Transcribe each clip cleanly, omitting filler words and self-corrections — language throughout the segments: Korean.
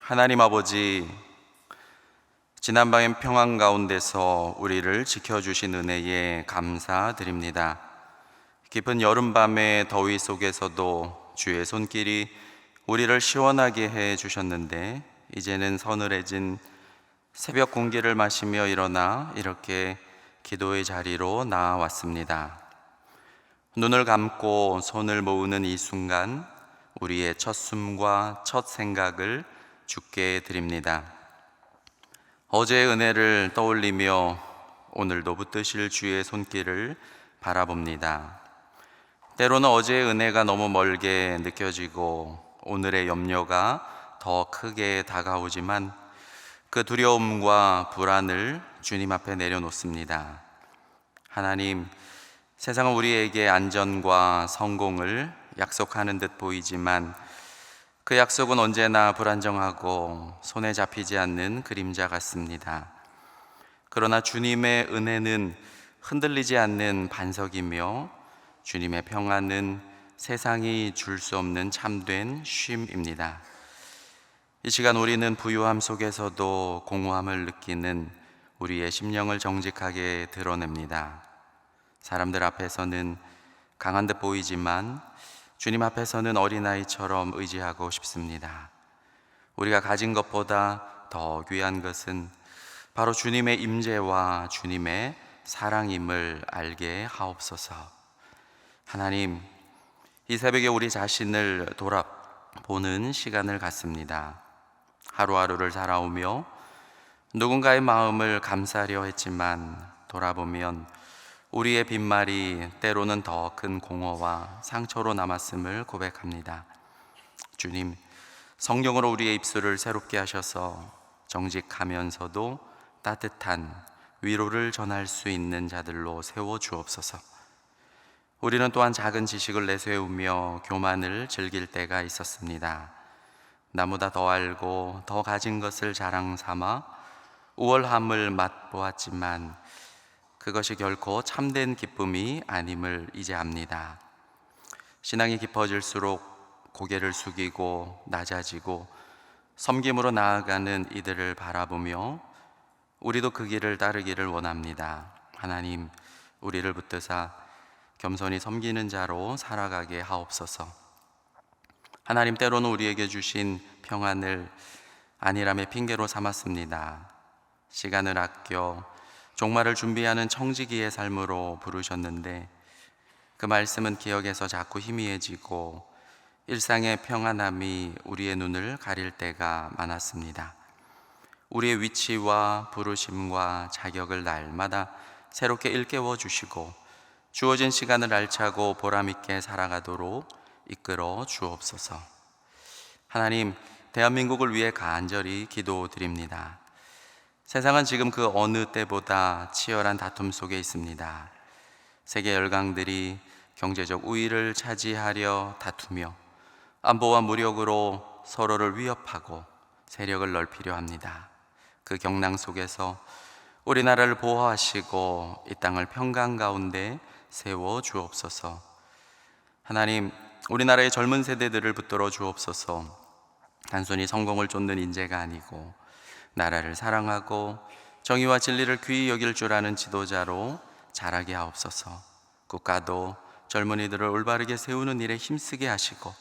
하나님 아버지, 지난밤의 평안 가운데서 우리를 지켜주신 은혜에 감사드립니다. 깊은 여름밤의 더위 속에서도 주의 손길이 우리를 시원하게 해 주셨는데, 이제는 서늘해진 새벽 공기를 마시며 일어나 이렇게 기도의 자리로 나아왔습니다. 눈을 감고 손을 모으는 이 순간, 우리의 첫 숨과 첫 생각을 주께 드립니다. 어제의 은혜를 떠올리며 오늘도 붙드실 주의 손길을 바라봅니다. 때로는 어제의 은혜가 너무 멀게 느껴지고 오늘의 염려가 더 크게 다가오지만 그 두려움과 불안을 주님 앞에 내려놓습니다. 하나님, 세상은 우리에게 안전과 성공을 약속하는 듯 보이지만 그 약속은 언제나 불안정하고 손에 잡히지 않는 그림자 같습니다. 그러나 주님의 은혜는 흔들리지 않는 반석이며 주님의 평안은 세상이 줄 수 없는 참된 쉼입니다. 이 시간 우리는 부유함 속에서도 공허함을 느끼는 우리의 심령을 정직하게 드러냅니다. 사람들 앞에서는 강한 듯 보이지만 주님 앞에서는 어린아이처럼 의지하고 싶습니다. 우리가 가진 것보다 더 귀한 것은 바로 주님의 임재와 주님의 사랑임을 알게 하옵소서. 하나님, 이 새벽에 우리 자신을 돌아보는 시간을 갖습니다. 하루하루를 살아오며 누군가의 마음을 감싸려 했지만 돌아보면 우리의 빈말이 때로는 더 큰 공허와 상처로 남았음을 고백합니다. 주님, 성령으로 우리의 입술을 새롭게 하셔서 정직하면서도 따뜻한 위로를 전할 수 있는 자들로 세워 주옵소서. 우리는 또한 작은 지식을 내세우며 교만을 즐길 때가 있었습니다. 나보다 더 알고 더 가진 것을 자랑 삼아 우월함을 맛보았지만 그것이 결코 참된 기쁨이 아님을 이제 압니다. 신앙이 깊어질수록 고개를 숙이고 낮아지고 섬김으로 나아가는 이들을 바라보며 우리도 그 길을 따르기를 원합니다. 하나님, 우리를 붙드사 겸손히 섬기는 자로 살아가게 하옵소서. 하나님, 때로는 우리에게 주신 평안을 안일함의 핑계로 삼았습니다. 시간을 아껴 종말을 준비하는 청지기의 삶으로 부르셨는데 그 말씀은 기억에서 자꾸 희미해지고 일상의 평안함이 우리의 눈을 가릴 때가 많았습니다. 우리의 위치와 부르심과 자격을 날마다 새롭게 일깨워 주시고 주어진 시간을 알차고 보람있게 살아가도록 이끌어 주옵소서. 하나님, 대한민국을 위해 간절히 기도드립니다. 세상은 지금 그 어느 때보다 치열한 다툼 속에 있습니다. 세계 열강들이 경제적 우위를 차지하려 다투며 안보와 무력으로 서로를 위협하고 세력을 넓히려 합니다. 그 경랑 속에서 우리나라를 보호하시고 이 땅을 평강 가운데 세워 주옵소서. 하나님, 우리나라의 젊은 세대들을 붙들어 주옵소서. 단순히 성공을 쫓는 인재가 아니고 나라를 사랑하고 정의와 진리를 귀히 여길 줄 아는 지도자로 자라게 하옵소서. 국가도 젊은이들을 올바르게 세우는 일에 힘쓰게 하시고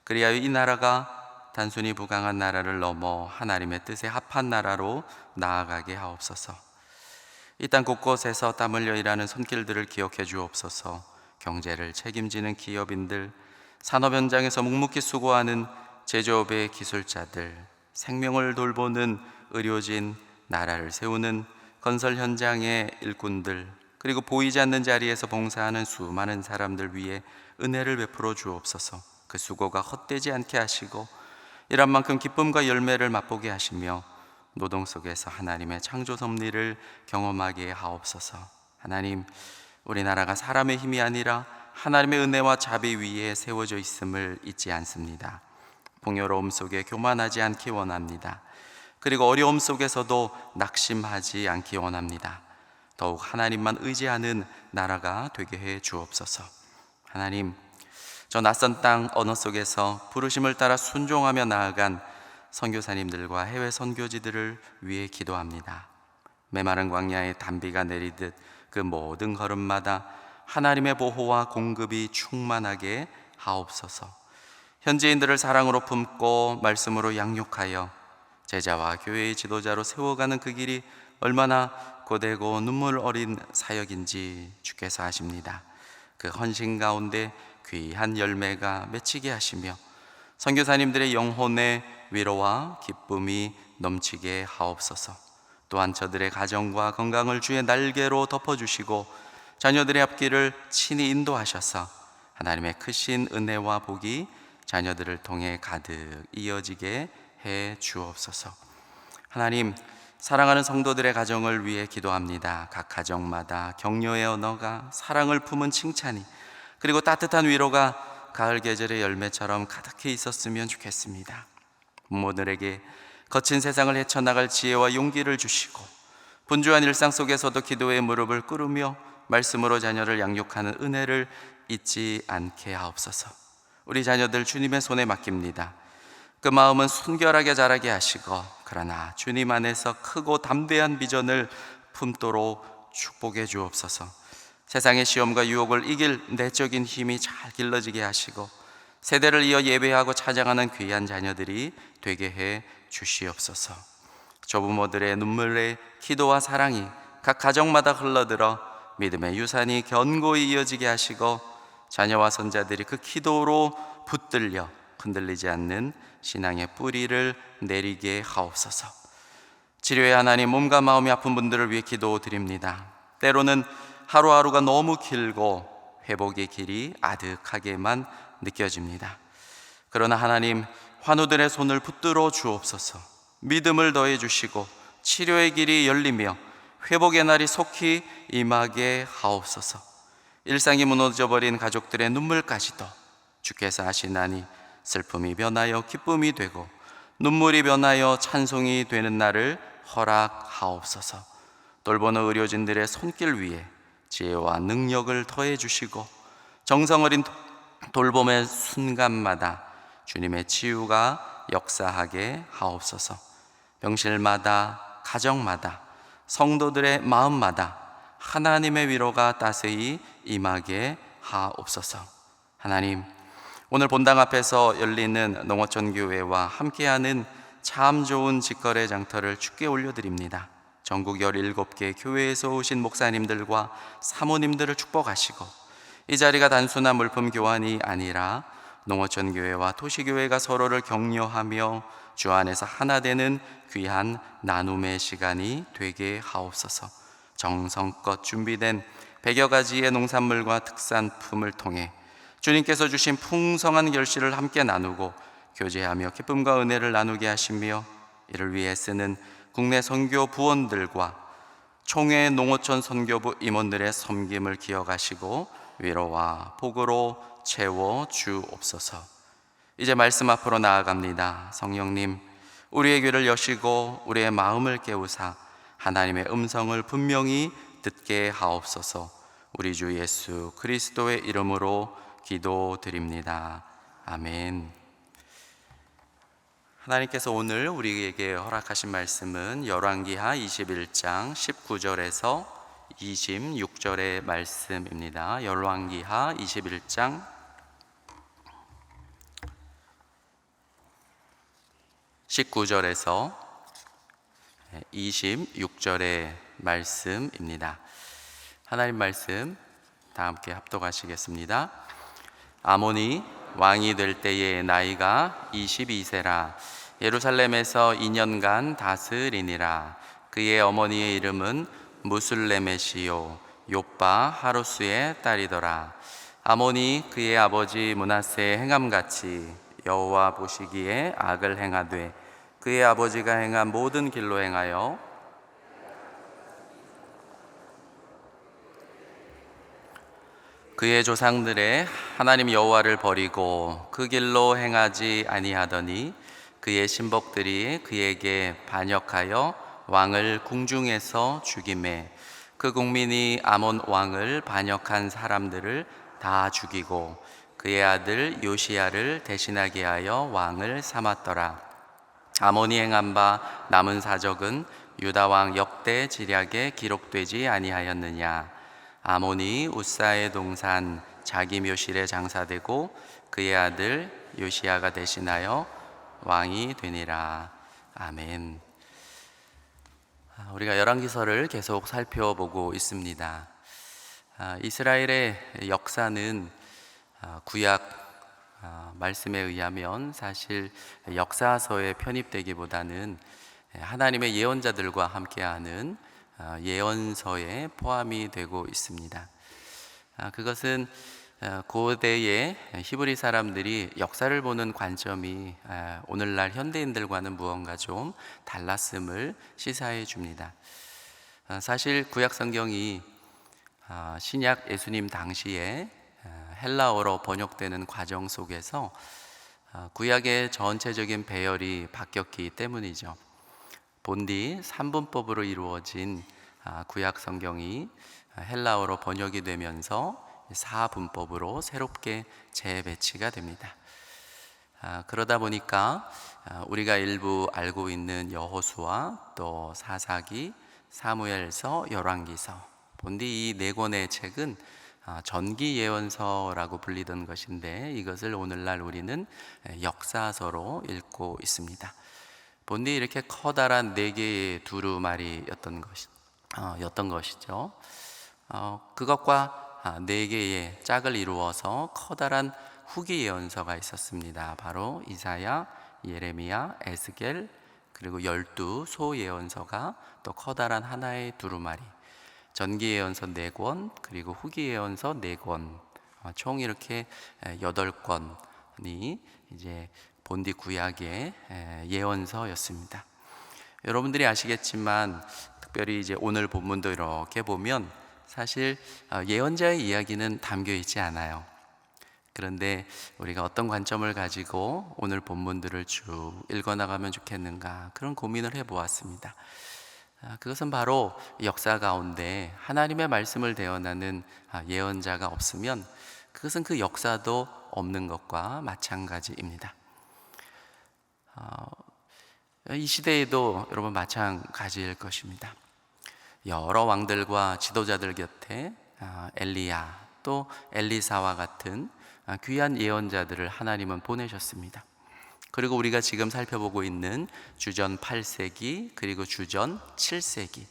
그리하여 이 나라가 단순히 부강한 나라를 넘어 하나님의 뜻에 합한 나라로 나아가게 하옵소서. 이 땅 곳곳에서 땀 흘려 일하는 손길들을 기억해 주옵소서. 경제를 책임지는 기업인들, 산업 현장에서 묵묵히 수고하는 제조업의 기술자들, 생명을 돌보는 의료진, 나라를 세우는 건설 현장의 일꾼들, 그리고 보이지 않는 자리에서 봉사하는 수많은 사람들 위해 은혜를 베풀어 주옵소서. 그 수고가 헛되지 않게 하시고 일한 만큼 기쁨과 열매를 맛보게 하시며 노동 속에서 하나님의 창조 섭리를 경험하게 하옵소서. 하나님, 우리나라가 사람의 힘이 아니라 하나님의 은혜와 자비 위에 세워져 있음을 잊지 않습니다. 풍요로움 속에 교만하지 않기 원합니다. 그리고 어려움 속에서도 낙심하지 않기 원합니다. 더욱 하나님만 의지하는 나라가 되게 해 주옵소서. 하나님, 저 낯선 땅 언어 속에서 부르심을 따라 순종하며 나아간 선교사님들과 해외 선교지들을 위해 기도합니다. 메마른 광야에 단비가 내리듯 그 모든 걸음마다 하나님의 보호와 공급이 충만하게 하옵소서. 현지인들을 사랑으로 품고 말씀으로 양육하여 제자와 교회의 지도자로 세워가는 그 길이 얼마나 고되고 눈물 어린 사역인지 주께서 아십니다. 그 헌신 가운데 귀한 열매가 맺히게 하시며 선교사님들의 영혼의 위로와 기쁨이 넘치게 하옵소서. 또한 저들의 가정과 건강을 주의 날개로 덮어주시고 자녀들의 앞길을 친히 인도하셔서 하나님의 크신 은혜와 복이 자녀들을 통해 가득 이어지게 해 주옵소서. 하나님, 사랑하는 성도들의 가정을 위해 기도합니다. 각 가정마다 격려의 언어가, 사랑을 품은 칭찬이, 그리고 따뜻한 위로가 가을 계절의 열매처럼 가득히 있었으면 좋겠습니다. 부모들에게 거친 세상을 헤쳐나갈 지혜와 용기를 주시고 분주한 일상 속에서도 기도의 무릎을 꿇으며 말씀으로 자녀를 양육하는 은혜를 잊지 않게 하옵소서. 우리 자녀들 주님의 손에 맡깁니다. 그 마음은 순결하게 자라게 하시고 그러나 주님 안에서 크고 담대한 비전을 품도록 축복해 주옵소서. 세상의 시험과 유혹을 이길 내적인 힘이 잘 길러지게 하시고 세대를 이어 예배하고 찬양하는 귀한 자녀들이 되게 해 주시옵소서. 조부모들의 눈물의 기도와 사랑이 각 가정마다 흘러들어 믿음의 유산이 견고히 이어지게 하시고 자녀와 손자들이 그 기도로 붙들려 흔들리지 않는 신앙의 뿌리를 내리게 하옵소서. 치료의 하나님, 몸과 마음이 아픈 분들을 위해 기도드립니다. 때로는 하루하루가 너무 길고 회복의 길이 아득하게만 느껴집니다. 그러나 하나님, 환우들의 손을 붙들어 주옵소서. 믿음을 더해 주시고 치료의 길이 열리며 회복의 날이 속히 임하게 하옵소서. 일상이 무너져버린 가족들의 눈물까지도 주께서 아시나니 슬픔이 변하여 기쁨이 되고 눈물이 변하여 찬송이 되는 날을 허락하옵소서. 돌보는 의료진들의 손길 위에 지혜와 능력을 더해 주시고 정성 어린 돌봄의 순간마다 주님의 치유가 역사하게 하옵소서. 병실마다, 가정마다, 성도들의 마음마다 하나님의 위로가 따스히 임하게 하옵소서. 하나님, 오늘 본당 앞에서 열리는 농어촌 교회와 함께하는 참 좋은 직거래 장터를 주께 올려드립니다. 전국 17개 교회에서 오신 목사님들과 사모님들을 축복하시고 이 자리가 단순한 물품 교환이 아니라 농어촌 교회와 도시교회가 서로를 격려하며 주 안에서 하나 되는 귀한 나눔의 시간이 되게 하옵소서. 정성껏 준비된 100여 가지의 농산물과 특산품을 통해 주님께서 주신 풍성한 결실을 함께 나누고 교제하며 기쁨과 은혜를 나누게 하시며 이를 위해 쓰는 국내 선교 부원들과 총회 농어촌 선교부 임원들의 섬김을 기억하시고 위로와 복으로 채워 주옵소서. 이제 말씀 앞으로 나아갑니다. 성령님, 우리의 귀를 여시고 우리의 마음을 깨우사 하나님의 음성을 분명히 듣게 하옵소서. 우리 주 예수 그리스도의 이름으로 기도드립니다. 아멘. 하나님께서 오늘 우리에게 허락하신 말씀은 열왕기하 21장 19절에서 26절의 말씀입니다. 열왕기하 21장 19절에서 26절의 말씀입니다. 하나님 말씀 다 함께 합독하시겠습니다. 아몬이 왕이 될 때의 나이가 22세라 예루살렘에서 2년간 다스리니라. 그의 어머니의 이름은 무술레메시요 욥바 하루스의 딸이더라. 아몬이 그의 아버지 므낫세의 행함같이 여호와 보시기에 악을 행하되 그의 아버지가 행한 모든 길로 행하여 그의 조상들의 하나님 여호와를 버리고 그 길로 행하지 아니하더니 그의 신복들이 그에게 반역하여 왕을 궁중에서 죽이매 그 국민이 아몬 왕을 반역한 사람들을 다 죽이고 그의 아들 요시야를 대신하게 하여 왕을 삼았더라. 아몬이 행한 바 남은 사적은 유다 왕 역대 지략에 기록되지 아니하였느냐. 아몬이 우사의 동산 자기 묘실에 장사되고 그의 아들 요시야가 대신하여 왕이 되니라. 아멘. 우리가 열왕기서를 계속 살펴보고 있습니다. 이스라엘의 역사는 구약 말씀에 의하면 사실 역사서에 편입되기보다는 하나님의 예언자들과 함께하는 예언서에 포함이 되고 있습니다. 그것은 고대의 히브리 사람들이 역사를 보는 관점이 오늘날 현대인들과는 무언가 좀 달랐음을 시사해 줍니다. 사실 구약 성경이 신약 예수님 당시에 헬라어로 번역되는 과정 속에서 구약의 전체적인 배열이 바뀌었기 때문이죠. 본디 3분법으로 이루어진 구약 성경이 헬라어로 번역이 되면서 4분법으로 새롭게 재배치가 됩니다. 그러다 보니까 우리가 일부 알고 있는 여호수아, 또 사사기, 사무엘서, 열왕기서, 본디 이 네 권의 책은 전기 예언서라고 불리던 것인데 이것을 오늘날 우리는 역사서로 읽고 있습니다. 본디 이렇게 커다란 네 개의 두루마리였던 것이죠. 그것과 네 개의 짝을 이루어서 커다란 후기 예언서가 있었습니다. 바로 이사야, 예레미야, 에스겔, 그리고 12소 예언서가 또 커다란 하나의 두루마리, 전기 예언서 4권, 그리고 후기 예언서 4권, 총 이렇게 8권이 이제 본디 구약의 예언서였습니다. 여러분들이 아시겠지만 특별히 이제 오늘 본문도 이렇게 보면 사실 예언자의 이야기는 담겨 있지 않아요. 그런데 우리가 어떤 관점을 가지고 오늘 본문들을 쭉 읽어나가면 좋겠는가, 그런 고민을 해보았습니다. 그것은 바로 역사 가운데 하나님의 말씀을 대언하는 예언자가 없으면 그것은 그 역사도 없는 것과 마찬가지입니다. 이 시대에도 여러분 마찬가지일 것입니다. 여러 왕들과 지도자들 곁에 엘리야 또 엘리사와 같은 귀한 예언자들을 하나님은 보내셨습니다. 그리고 우리가 지금 살펴보고 있는 주전 8세기 그리고 주전 7세기,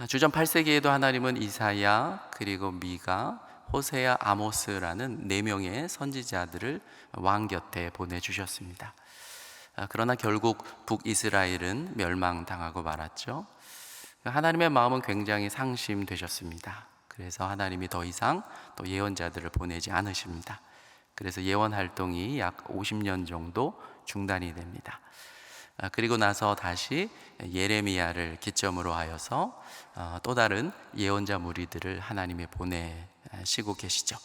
주전 8세기에도 하나님은 이사야, 그리고 미가, 호세야, 아모스라는 4명의 선지자들을 왕 곁에 보내주셨습니다. 그러나 결국 북이스라엘은 멸망당하고 말았죠. 하나님의 마음은 굉장히 상심되셨습니다. 그래서 하나님이 더 이상 또 예언자들을 보내지 않으십니다. 그래서 예언 활동이 약 50년 정도 중단이 됩니다. 그리고 나서 다시 예레미야를 기점으로 하여서 또 다른 예언자 무리들을 하나님이 보내시고 계시죠.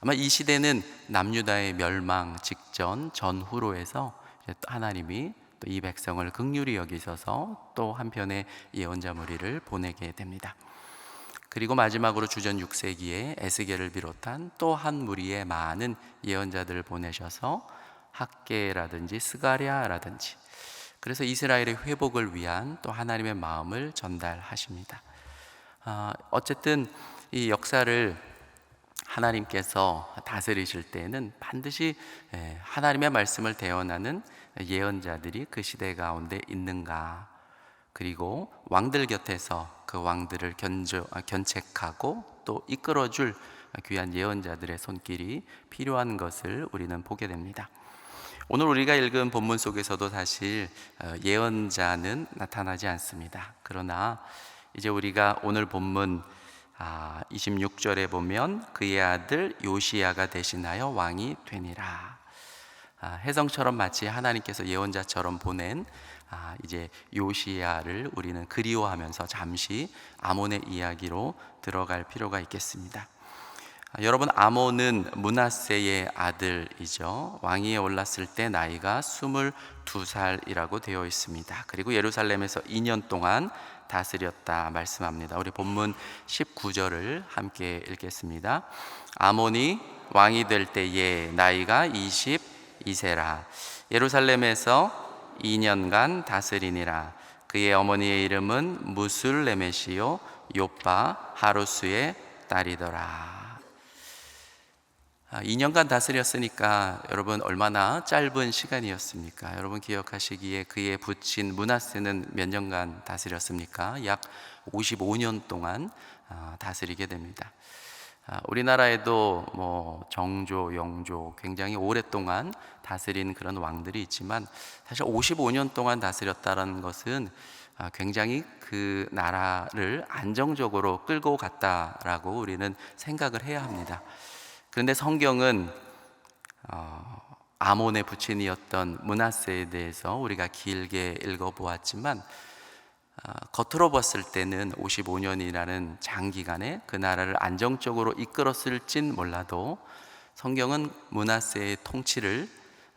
아마 이 시대는 남유다의 멸망 직전 전후로 해서 하나님이 또 이 백성을 긍휼히 여기셔서 또 한편의 예언자 무리를 보내게 됩니다. 그리고 마지막으로 주전 6세기에 에스겔을 비롯한 또 한 무리의 많은 예언자들을 보내셔서 학개라든지 스가랴라든지, 그래서 이스라엘의 회복을 위한 또 하나님의 마음을 전달하십니다. 어쨌든 이 역사를 하나님께서 다스리실 때에는 반드시 하나님의 말씀을 대언하는 예언자들이 그 시대 가운데 있는가, 그리고 왕들 곁에서 그 왕들을 견책하고 또 이끌어줄 귀한 예언자들의 손길이 필요한 것을 우리는 보게 됩니다. 오늘 우리가 읽은 본문 속에서도 사실 예언자는 나타나지 않습니다. 그러나 이제 우리가 오늘 본문 26절에 보면 그의 아들 요시야가 대신하여 왕이 되니라. 혜성처럼 마치 하나님께서 예언자처럼 보낸 이제 요시야를 우리는 그리워하면서 잠시 아몬의 이야기로 들어갈 필요가 있겠습니다. 여러분, 아몬은 므낫세의 아들이죠. 왕위에 올랐을 때 나이가 22살이라고 되어 있습니다. 그리고 예루살렘에서 2년 동안 다스렸다 말씀합니다. 우리 본문 19절을 함께 읽겠습니다. 아몬이 왕이 될 때에 나이가 22세라 예루살렘에서 2년간 다스리니라. 그의 어머니의 이름은 무술레메시요 요빠 하루스의 딸이더라. 2년간 다스렸으니까 여러분 얼마나 짧은 시간이었습니까? 여러분 기억하시기에 그의 부친 므낫세는 몇 년간 다스렸습니까? 약 55년 동안 다스리게 됩니다. 우리나라에도 정조, 영조 굉장히 오랫동안 다스린 그런 왕들이 있지만 사실 55년 동안 다스렸다는 것은 굉장히 그 나라를 안정적으로 끌고 갔다라고 우리는 생각을 해야 합니다. 그런데 성경은 아몬의 부친이었던 므낫세에 대해서 우리가 길게 읽어보았지만 겉으로 봤을 때는 55년이라는 장기간에 그 나라를 안정적으로 이끌었을진 몰라도 성경은 므낫세의 통치를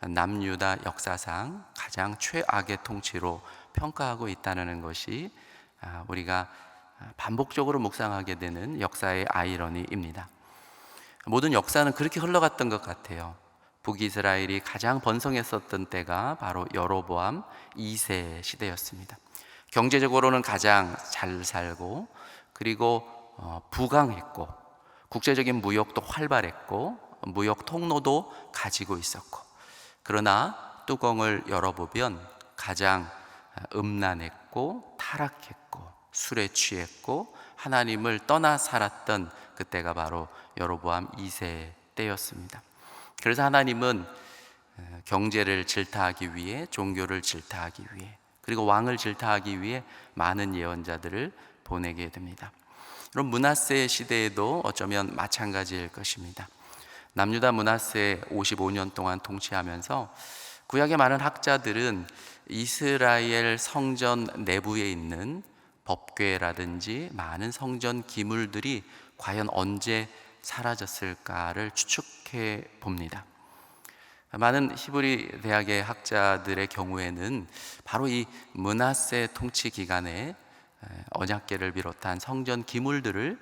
남유다 역사상 가장 최악의 통치로 평가하고 있다는 것이 우리가 반복적으로 묵상하게 되는 역사의 아이러니입니다. 모든 역사는 그렇게 흘러갔던 것 같아요. 북이스라엘이 가장 번성했었던 때가 바로 여로보암 2세 시대였습니다. 경제적으로는 가장 잘 살고 그리고 부강했고 국제적인 무역도 활발했고 무역 통로도 가지고 있었고, 그러나 뚜껑을 열어보면 가장 음란했고 타락했고 술에 취했고 하나님을 떠나 살았던 그때가 바로 여로보암 2세 때였습니다. 그래서 하나님은 경제를 질타하기 위해, 종교를 질타하기 위해, 그리고 왕을 질타하기 위해 많은 예언자들을 보내게 됩니다. 그럼 므낫세 시대에도 어쩌면 마찬가지일 것입니다. 남유다 므낫세 55년 동안 통치하면서 구약의 많은 학자들은 이스라엘 성전 내부에 있는 법궤라든지 많은 성전 기물들이 과연 언제 사라졌을까를 추측해 봅니다. 많은 히브리 대학의 학자들의 경우에는 바로 이 므낫세 통치 기간에 언약궤를 비롯한 성전 기물들을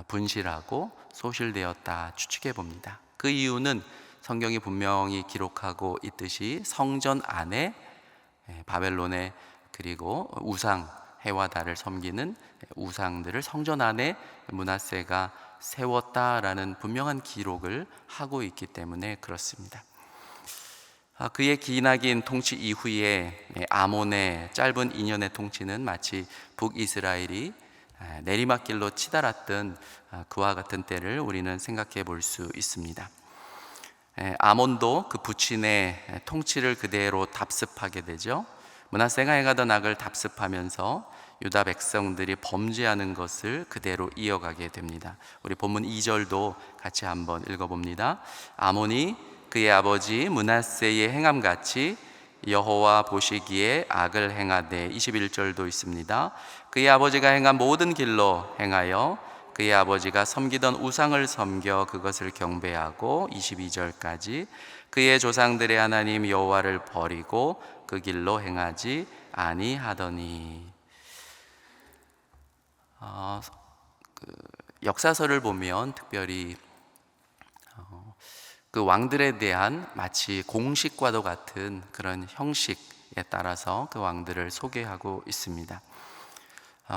분실하고 소실되었다 추측해 봅니다. 그 이유는 성경이 분명히 기록하고 있듯이 성전 안에 바벨론의 그리고 우상, 해와 달을 섬기는 우상들을 성전 안에 므낫세가 세웠다라는 분명한 기록을 하고 있기 때문에 그렇습니다. 그의 기나긴 통치 이후에 아몬의 짧은 2년의 통치는 마치 북이스라엘이 내리막길로 치달았던 그와 같은 때를 우리는 생각해 볼 수 있습니다. 아몬도 그 부친의 통치를 그대로 답습하게 되죠. 므낫세가 행하던 악을 답습하면서 유다 백성들이 범죄하는 것을 그대로 이어가게 됩니다. 우리 본문 2절도 같이 한번 읽어봅니다. 아몬이 그의 아버지 므낫세의 행함같이 여호와 보시기에 악을 행하되, 21절도 있습니다. 그의 아버지가 행한 모든 길로 행하여 그의 아버지가 섬기던 우상을 섬겨 그것을 경배하고, 22절까지 그의 조상들의 하나님 여호와를 버리고 그 길로 행하지 아니하더니. 역사서를 보면 특별히 그 왕들에 대한 마치 공식과도 같은 그런 형식에 따라서 그 왕들을 소개하고 있습니다.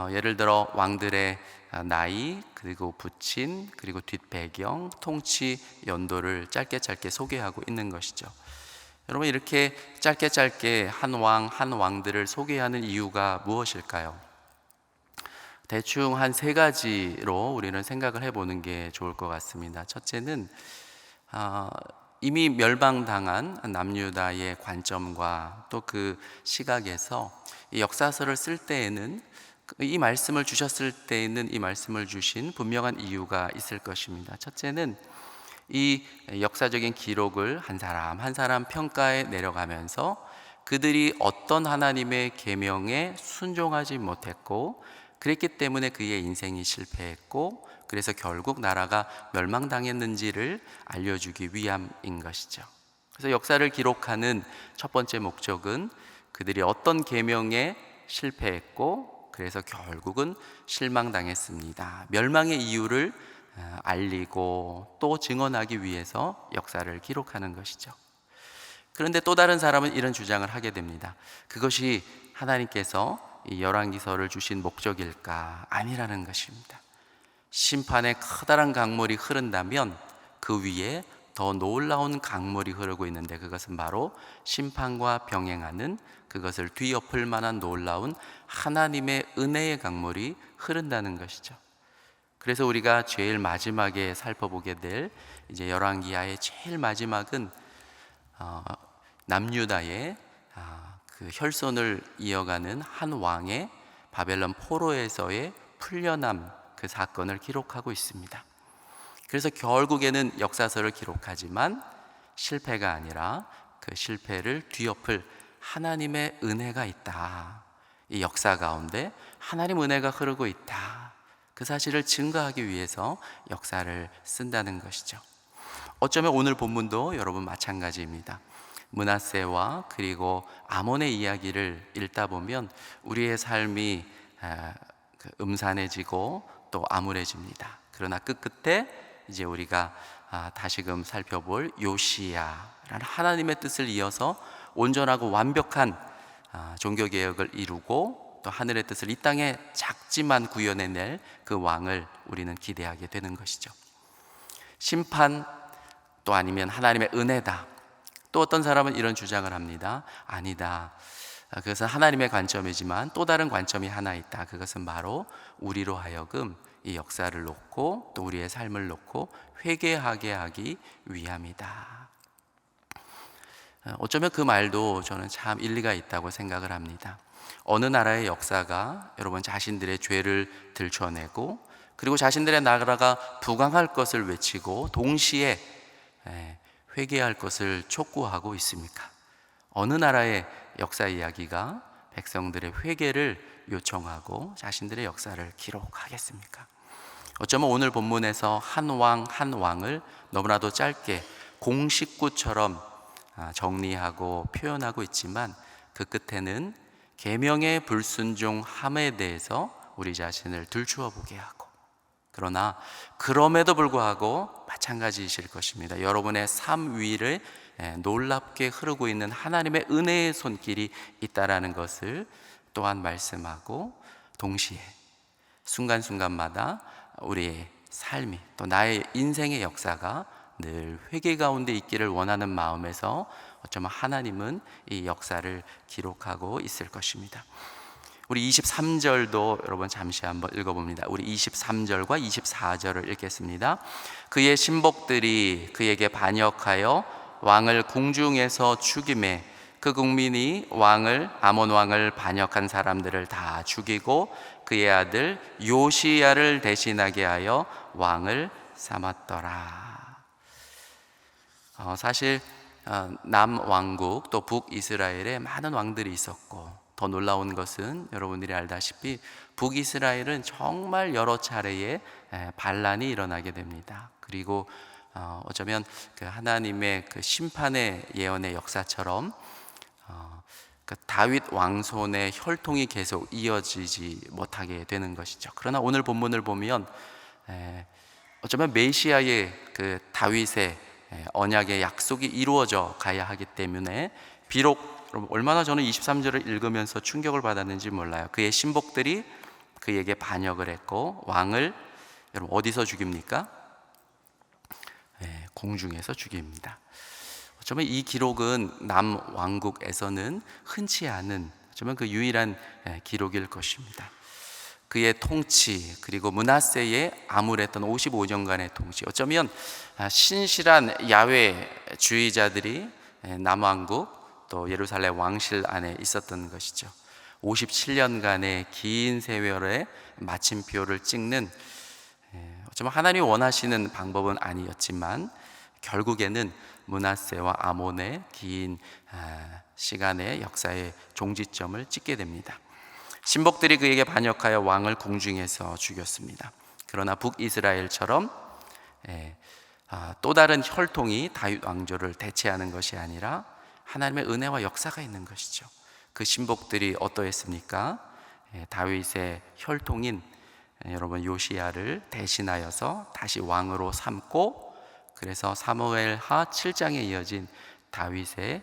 예를 들어 왕들의 나이, 그리고 부친, 그리고 뒷배경, 통치 연도를 짧게 소개하고 있는 것이죠. 여러분, 이렇게 짧게 한 왕들을 소개하는 이유가 무엇일까요? 대충 한 세 가지로 우리는 생각을 해보는 게 좋을 것 같습니다. 첫째는 이미 멸망당한 남유다의 관점과 또 그 시각에서 이 역사서를 쓸 때에는, 이 말씀을 주셨을 때에는 이 말씀을 주신 분명한 이유가 있을 것입니다. 첫째는 이 역사적인 기록을 한 사람 한 사람 평가에 내려가면서 그들이 어떤 하나님의 계명에 순종하지 못했고, 그랬기 때문에 그의 인생이 실패했고, 그래서 결국 나라가 멸망당했는지를 알려주기 위함인 것이죠. 그래서 역사를 기록하는 첫 번째 목적은 그들이 어떤 계명에 실패했고, 그래서 결국은 실망당했습니다, 멸망의 이유를 알리고 또 증언하기 위해서 역사를 기록하는 것이죠. 그런데 또 다른 사람은 이런 주장을 하게 됩니다. 그것이 하나님께서 이 열왕기서를 주신 목적일까? 아니라는 것입니다. 심판의 커다란 강물이 흐른다면 그 위에 더 놀라운 강물이 흐르고 있는데, 그것은 바로 심판과 병행하는, 그것을 뒤엎을 만한 놀라운 하나님의 은혜의 강물이 흐른다는 것이죠. 그래서 우리가 제일 마지막에 살펴보게 될 이제 열왕기하의 제일 마지막은 남유다의 그 혈손을 이어가는 한 왕의 바벨론 포로에서의 풀려남, 그 사건을 기록하고 있습니다. 그래서 결국에는 역사서를 기록하지만 실패가 아니라 그 실패를 뒤엎을 하나님의 은혜가 있다. 이 역사 가운데 하나님 은혜가 흐르고 있다. 그 사실을 증거하기 위해서 역사를 쓴다는 것이죠. 어쩌면 오늘 본문도 여러분 마찬가지입니다. 므낫세와 그리고 아몬의 이야기를 읽다 보면 우리의 삶이 음산해지고 또 암울해집니다. 그러나 끝끝에 이제 우리가 다시금 살펴볼 요시야라는 하나님의 뜻을 이어서 온전하고 완벽한 종교개혁을 이루고 또 하늘의 뜻을 이 땅에 작지만 구현해낼 그 왕을 우리는 기대하게 되는 것이죠. 심판 또 아니면 하나님의 은혜다. 또 어떤 사람은 이런 주장을 합니다. 아니다. 그것은 하나님의 관점이지만 또 다른 관점이 하나 있다. 그것은 바로 우리로 하여금 이 역사를 놓고 또 우리의 삶을 놓고 회개하게 하기 위함이다. 어쩌면 그 말도 저는 참 일리가 있다고 생각을 합니다. 어느 나라의 역사가 여러분 자신들의 죄를 들춰내고 그리고 자신들의 나라가 부강할 것을 외치고 동시에 회개할 것을 촉구하고 있습니까? 어느 나라의 역사 이야기가 백성들의 회개를 요청하고 자신들의 역사를 기록하겠습니까? 어쩌면 오늘 본문에서 한 왕을 너무나도 짧게 공식구처럼 정리하고 표현하고 있지만 그 끝에는 계명의 불순종함에 대해서 우리 자신을 들추어 보게 하고, 그러나 그럼에도 불구하고 마찬가지이실 것입니다. 여러분의 삶 위를 놀랍게 흐르고 있는 하나님의 은혜의 손길이 있다라는 것을 또한 말씀하고, 동시에 순간순간마다 우리의 삶이 또 나의 인생의 역사가 늘 회개 가운데 있기를 원하는 마음에서 어쩌면 하나님은 이 역사를 기록하고 있을 것입니다. 우리 23절도 여러분 잠시 한번 읽어봅니다. 우리 23절과 24절을 읽겠습니다. 그의 신복들이 그에게 반역하여 왕을 궁중에서 죽이매 그 국민이 아몬 왕을 반역한 사람들을 다 죽이고 그의 아들 요시야를 대신하게 하여 왕을 삼았더라. 사실 남왕국 또 북이스라엘에 많은 왕들이 있었고, 더 놀라운 것은 여러분들이 알다시피 북이스라엘은 정말 여러 차례의 반란이 일어나게 됩니다. 그리고 어쩌면 그 하나님의 그 심판의 예언의 역사처럼 그 다윗 왕손의 혈통이 계속 이어지지 못하게 되는 것이죠. 그러나 오늘 본문을 보면 어쩌면 메시아의 그 다윗의 언약의 약속이 이루어져 가야 하기 때문에, 비록 얼마나 저는 23절을 읽으면서 충격을 받았는지 몰라요. 그의 신복들이 그에게 반역을 했고 왕을 여러분 어디서 죽입니까? 공중에서 죽입니다. 어쩌면 이 기록은 남왕국에서는 흔치 않은 어쩌면 그 유일한 기록일 것입니다. 그의 통치, 그리고 므낫세의 암울했던 55년간의 통치, 어쩌면 신실한 야훼주의자들이 남왕국 또 예루살렘 왕실 안에 있었던 것이죠. 57년간의 긴 세월의 마침표를 찍는, 어쩌면 하나님이 원하시는 방법은 아니었지만 결국에는 므낫세와 아몬의 긴 시간의 역사의 종지점을 찍게 됩니다. 신복들이 그에게 반역하여 왕을 궁중에서 죽였습니다. 그러나 북이스라엘처럼 또 다른 혈통이 다윗 왕조를 대체하는 것이 아니라 하나님의 은혜와 역사가 있는 것이죠. 그 신복들이 어떠했습니까? 다윗의 혈통인 여러분 요시야를 대신하여서 다시 왕으로 삼고, 그래서 사무엘하 7장에 이어진 다윗의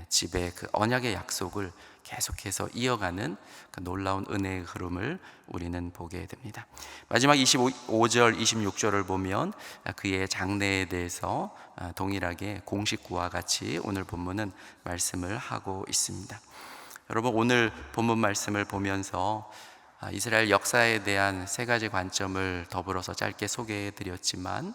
집에 그 언약의 약속을 계속해서 이어가는 그 놀라운 은혜의 흐름을 우리는 보게 됩니다. 마지막 25절, 26절을 보면 그의 장래에 대해서 동일하게 공식구와 같이 오늘 본문은 말씀을 하고 있습니다. 여러분, 오늘 본문 말씀을 보면서 이스라엘 역사에 대한 세 가지 관점을 더불어서 짧게 소개해 드렸지만,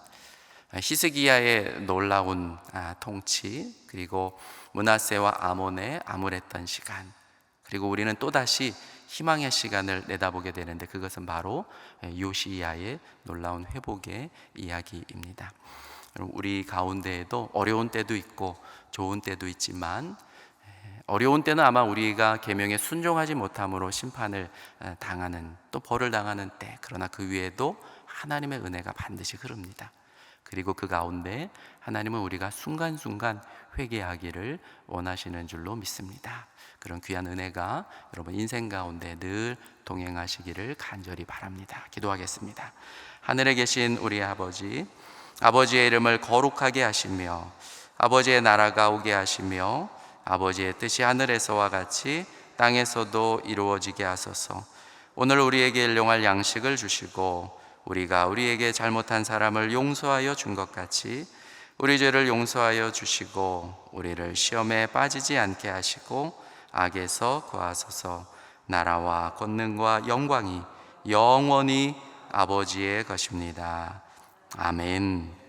히스기야의 놀라운 통치, 그리고 므낫세와 아몬의 암울했던 시간, 그리고 우리는 또다시 희망의 시간을 내다보게 되는데, 그것은 바로 요시야의 놀라운 회복의 이야기입니다. 우리 가운데에도 어려운 때도 있고 좋은 때도 있지만, 어려운 때는 아마 우리가 계명에 순종하지 못함으로 심판을 당하는, 또 벌을 당하는 때, 그러나 그 위에도 하나님의 은혜가 반드시 흐릅니다. 그리고 그 가운데 하나님은 우리가 순간순간 회개하기를 원하시는 줄로 믿습니다. 그런 귀한 은혜가 여러분 인생 가운데 늘 동행하시기를 간절히 바랍니다. 기도하겠습니다. 하늘에 계신 우리 아버지, 아버지의 이름을 거룩하게 하시며 아버지의 나라가 오게 하시며 아버지의 뜻이 하늘에서와 같이 땅에서도 이루어지게 하소서. 오늘 우리에게 일용할 양식을 주시고 우리가 우리에게 잘못한 사람을 용서하여 준 것 같이 우리 죄를 용서하여 주시고 우리를 시험에 빠지지 않게 하시고 악에서 구하소서. 나라와 권능과 영광이 영원히 아버지의 것입니다. 아멘.